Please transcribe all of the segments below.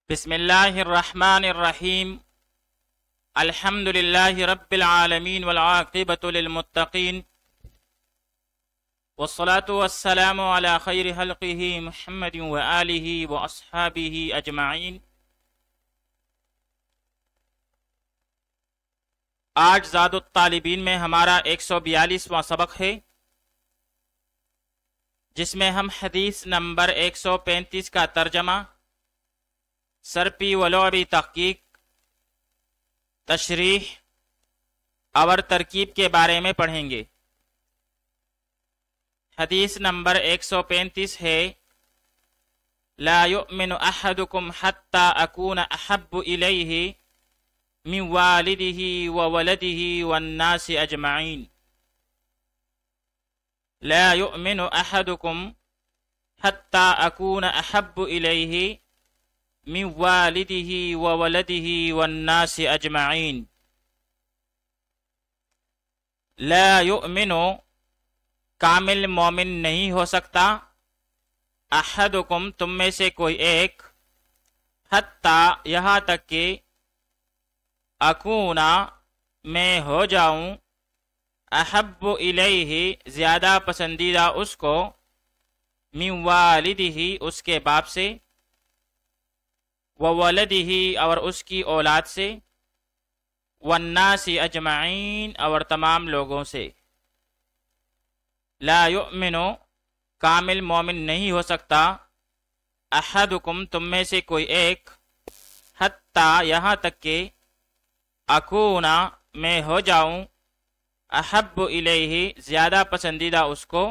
بسم اللہ الرحمن الرحیم الحمد للہ رب العالمین والعاقبۃ للمتقین والصلاة والسلام علی خیر خلقہ محمد وآلہ واصحابہ اجمعین۔ آج زاد الطالبین میں ہمارا 142واں سبق ہے، جس میں ہم حدیث نمبر 135 کا ترجمہ، سرپی ولعبی تحقیق، تشریح اور ترکیب کے بارے میں پڑھیں گے۔ حدیث نمبر 135 ہے، لا یؤمن احدکم حتی اکون احب الیہ من والدہ وولدہ والناس اجمعین۔ لا یؤمن احدکم حتی اکون احب الیہ من والدہ وولدہ والناس اجمعین۔ لا یؤمن کامل مومن نہیں ہو سکتا، احدکم تم میں سے کوئی ایک، حتی یہاں تک کہ اکونا میں ہو جاؤں، احب الیہ زیادہ پسندیدہ اس کو، من والدہ اس کے باپ سے، وولدہ اور اس کی اولاد سے، والناس اجمعین اور تمام لوگوں سے۔ لا یؤمن کامل مومن نہیں ہو سکتا، احدکم تم میں سے کوئی ایک، حتی یہاں تک کہ اکونا میں ہو جاؤں، احب الیہ زیادہ پسندیدہ اس کو،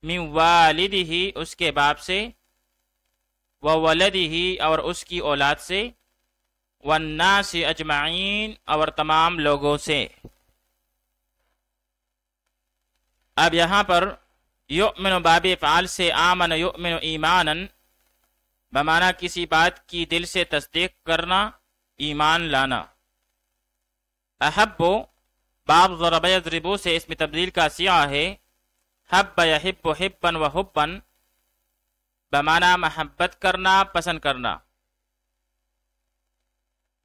من والدہ اس کے باپ سے، وولدہ اور اس کی اولاد سے، والناس اجمعین اور تمام لوگوں سے۔ اب یہاں پر یؤمن باب افعال سے آمن یؤمن ایمانا بمعنی کسی بات کی دل سے تصدیق کرنا، ایمان لانا۔ احب باب ضرب یضرب سے اس میں تبدیل کا صیغہ ہے، حب یحب حبا وحبا بمعنی محبت کرنا، پسند کرنا،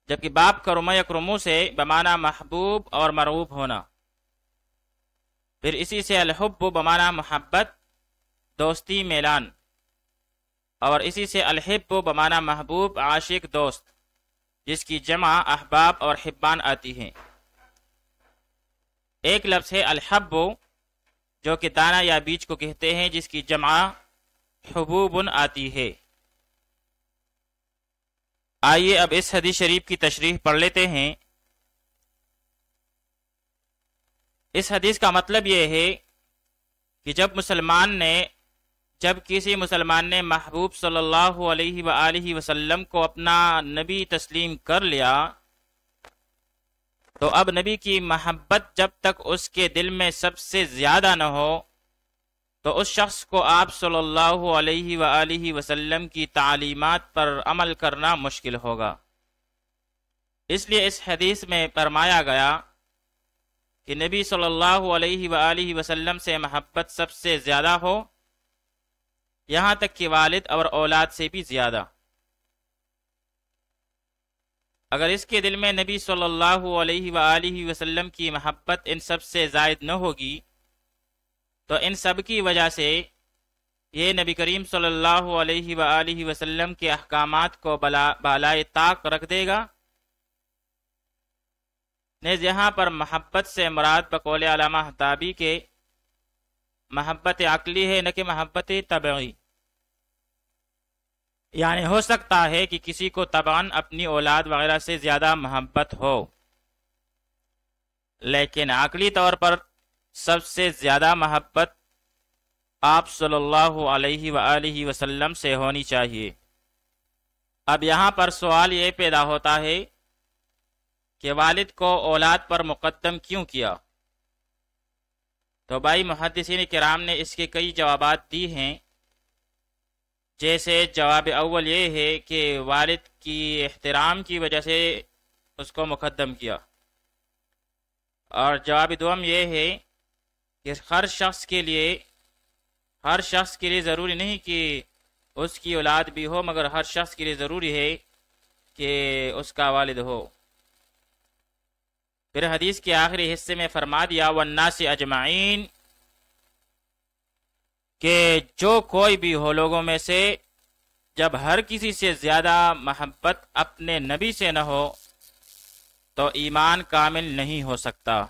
جبکہ باب کرم یکرمو سے بمعنی محبوب اور مرغوب ہونا۔ پھر اسی سے الحب بمعنی محبت، دوستی، میلان، اور اسی سے الحب بمعنی محبوب، عاشق، دوست، جس کی جمع احباب اور حبان آتی ہیں۔ ایک لفظ ہے الحب جو کہ دانہ یا بیج کو کہتے ہیں، جس کی جمع حبوب آتی ہے۔ آئیے اب اس حدیث شریف کی تشریح پڑھ لیتے ہیں۔ اس حدیث کا مطلب یہ ہے کہ جب کسی مسلمان نے محبوب صلی اللہ علیہ وآلہ وسلم کو اپنا نبی تسلیم کر لیا، تو اب نبی کی محبت جب تک اس کے دل میں سب سے زیادہ نہ ہو، تو اس شخص کو آپ صلی اللہ علیہ وآلہ وسلم کی تعلیمات پر عمل کرنا مشکل ہوگا۔ اس لیے اس حدیث میں فرمایا گیا کہ نبی صلی اللہ علیہ وآلہ وسلم سے محبت سب سے زیادہ ہو، یہاں تک کہ والد اور اولاد سے بھی زیادہ۔ اگر اس کے دل میں نبی صلی اللہ علیہ وآلہ وسلم کی محبت ان سب سے زائد نہ ہوگی، تو ان سب کی وجہ سے یہ نبی کریم صلی اللہ علیہ وآلہ وسلم کے احکامات کو بالائے طاق رکھ دے گا۔ نیز یہاں پر محبت سے مراد بقول علامہ حطابی کے محبت عقلی ہے، نہ کہ محبت طبعی۔ یعنی ہو سکتا ہے کہ کسی کو طبعاً اپنی اولاد وغیرہ سے زیادہ محبت ہو، لیکن عقلی طور پر سب سے زیادہ محبت آپ صلی اللہ علیہ وآلہ وسلم سے ہونی چاہیے۔ اب یہاں پر سوال یہ پیدا ہوتا ہے کہ والد کو اولاد پر مقدم کیوں کیا؟ تو بھائی محدثین کرام نے اس کے کئی جوابات دی ہیں۔ جیسے جواب اول یہ ہے کہ والد کی احترام کی وجہ سے اس کو مقدم کیا، اور جواب دوم یہ ہے کہ ہر شخص کے لیے ضروری نہیں کہ اس کی اولاد بھی ہو، مگر ہر شخص کے لیے ضروری ہے کہ اس کا والد ہو۔ پھر حدیث کے آخری حصے میں فرما دیا والناس اجمعین، کہ جو کوئی بھی ہو لوگوں میں سے، جب ہر کسی سے زیادہ محبت اپنے نبی سے نہ ہو تو ایمان کامل نہیں ہو سکتا۔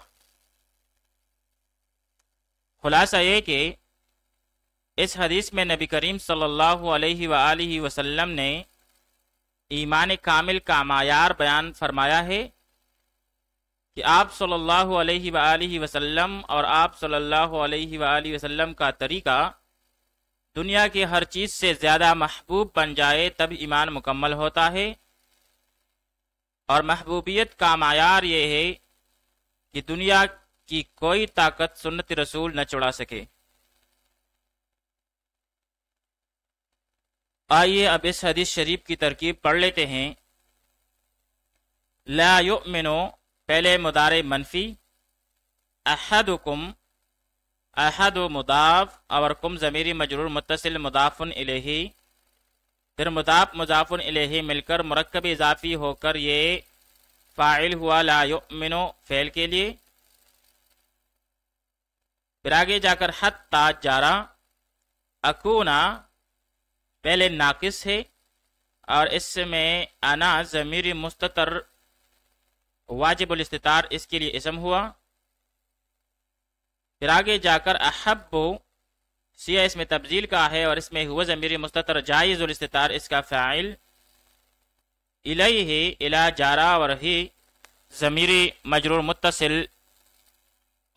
خلاصہ یہ کہ اس حدیث میں نبی کریم صلی اللہ علیہ وآلہ وسلم نے ایمان کامل کا معیار بیان فرمایا ہے کہ آپ صلی اللہ علیہ وآلہ وسلم اور آپ صلی اللہ علیہ وآلہ وسلم کا طریقہ دنیا کی ہر چیز سے زیادہ محبوب بن جائے تب ایمان مکمل ہوتا ہے، اور محبوبیت کا معیار یہ ہے کہ دنیا کی کوئی طاقت سنت رسول نہ چڑھا سکے۔ آئیے اب اس حدیث شریف کی ترکیب پڑھ لیتے ہیں۔ لا یؤمنو پہلے مضارع منفی، احدکم احد مضاف اور کم ضمیر مجرور متصل مضاف الیہ، پھر مضاف مضاف الیہ مل کر مرکب اضافی ہو کر یہ فاعل ہوا لا یؤمنو فعل کے لیے۔ پھر آگے جا کر حتی جارا، اکونا پہلے ناقص ہے اور اس میں انا ضمیر مستتر واجب الاستتار اس کے لیے اسم ہوا۔ پھر آگے جا کر احب سیاہ اس میں تبدیل کا ہے اور اس میں ہوا ضمیر مستتر جائز الاستتار اس کا فاعل، الیہ الی جارا اور ہی ضمیر مجرور متصل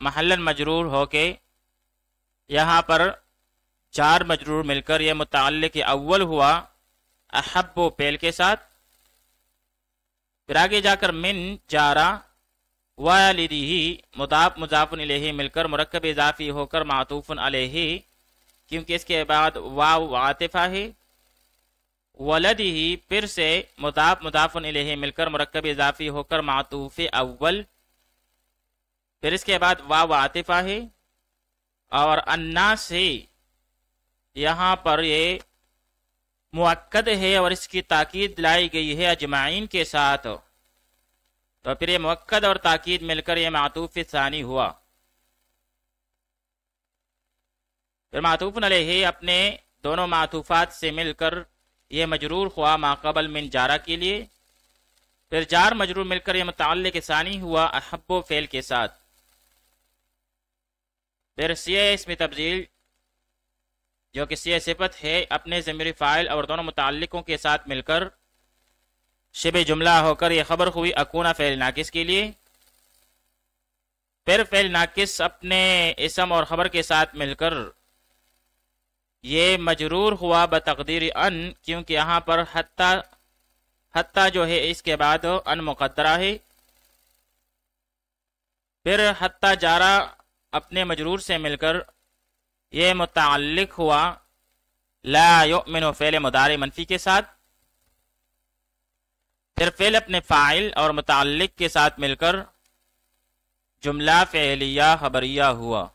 محلا مجرور ہو کے یہاں پر جار مجرور مل کر یہ متعلق اول ہوا احب فعل کے ساتھ۔ پھر آگے جا کر من جارا والدیہ مضاف مضاف الیہ مل کر مرکب اضافی ہو کر معطوف علیہ، کیونکہ اس کے بعد واو عاطفہ ہے۔ ولدہ پھر سے مضاف مضاف الیہ مل کر مرکب اضافی ہو کر معطوف اول، پھر اس کے بعد واو عاطفہ ہے۔ اور الناس سے یہاں پر یہ مؤکد ہے اور اس کی تاکید لائی گئی ہے اجمعین کے ساتھ، تو پھر یہ مؤکد اور تاکید مل کر یہ معطوف ثانی ہوا۔ پھر معطوف علیہ اپنے دونوں معطوفات سے مل کر یہ مجرور ہوا ما قبل من جارہ کے لیے، پھر جار مجرور مل کر یہ متعلق ثانی ہوا احب فعل کے ساتھ۔ پھر سیاہ اس میں تبدیل جو کہ سیاہ صفت ہے اپنے ضمیر فاعل اور دونوں متعلقوں کے ساتھ مل کر شبہ جملہ ہو کر یہ خبر ہوئی اکونا فعل ناقص کے لیے۔ پھر فعل ناقص اپنے اسم اور خبر کے ساتھ مل کر یہ مجرور ہوا بتقدیر ان، کیونکہ یہاں پر حتی جو ہے اس کے بعد ان مقدرہ ہے۔ پھر حتی جارہ اپنے مجرور سے مل کر یہ متعلق ہوا لا یؤمن فعل مضارع منفی کے ساتھ، پھر فعل اپنے فاعل اور متعلق کے ساتھ مل کر جملہ فعلیہ خبریہ ہوا۔